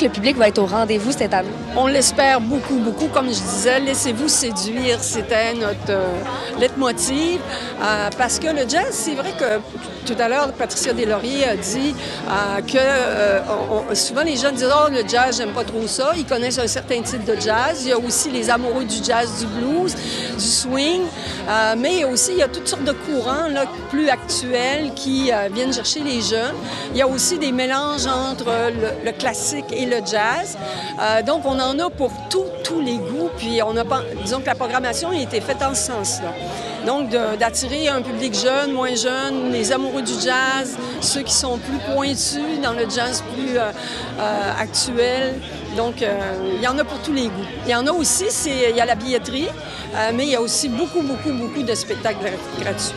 que le public va être au rendez-vous cette année? On l'espère beaucoup, beaucoup. Comme je disais, laissez-vous séduire. C'était notre leitmotiv. Parce que le jazz, c'est vrai que tout à l'heure, Patricia Deslauriers a dit que souvent les gens disent « Oh, le jazz, j'aime pas trop ça ». Ils connaissent un certain type de jazz. Il y a aussi les amoureux du jazz, du blues, du swing. Mais aussi, il y a toutes sortes de courants là, plus actuels qui viennent chercher les jeunes. Il y a aussi des mélanges entre le classique et le jazz. Donc, on en a pour tous les goûts. Puis, disons que la programmation a été faite en ce sens-là. Donc, d'attirer un public jeune, moins jeune, les amoureux du jazz, ceux qui sont plus pointus dans le jazz plus actuel. Donc, il y en a pour tous les goûts. Il y en a aussi, il y a la billetterie, mais il y a aussi beaucoup de spectacles gratuits.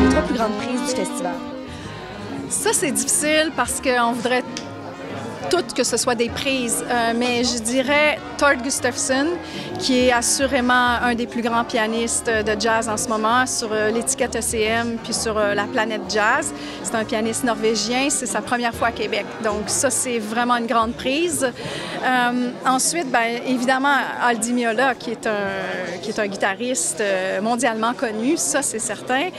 Les 3 plus grandes prises du festival. Ça, c'est difficile parce qu'on voudrait toutes que ce soit des prises, mais je dirais Tord Gustafsson, qui est assurément un des plus grands pianistes de jazz en ce moment sur l'étiquette ECM puis sur la planète jazz. C'est un pianiste norvégien, c'est sa première fois à Québec, donc ça, c'est vraiment une grande prise. Ensuite, bien, évidemment, Aldi Meola, qui est un guitariste mondialement connu, ça, c'est certain.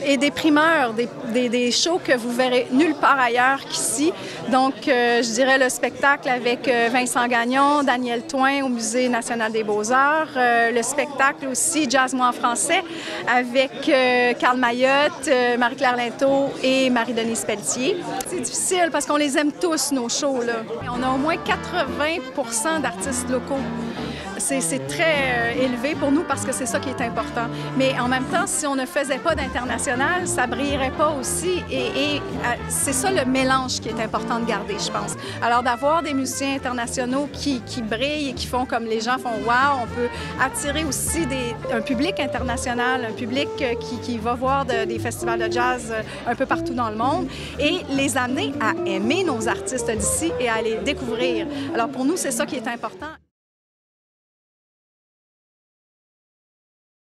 Et des primeurs, des shows que vous verrez nulle part ailleurs qu'ici. Donc, je dirais le spectacle avec Vincent Gagnon, Daniel Toin au Musée national des beaux-arts. Le spectacle aussi Jazz-moi en français avec Carl Mayotte, Marie-Claire Linteau et Marie-Denise Pelletier. C'est difficile parce qu'on les aime tous, nos shows, là. On a au moins 80% d'artistes locaux. C'est très élevé pour nous parce que c'est ça qui est important. Mais en même temps, si on ne faisait pas d'international, ça brillerait pas aussi. Et c'est ça le mélange qui est important de garder, je pense. Alors d'avoir des musiciens internationaux qui brillent et qui font comme les gens font « wow », on peut attirer aussi un public international, un public qui va voir des festivals de jazz un peu partout dans le monde et les amener à aimer nos artistes d'ici et à les découvrir. Alors pour nous, c'est ça qui est important.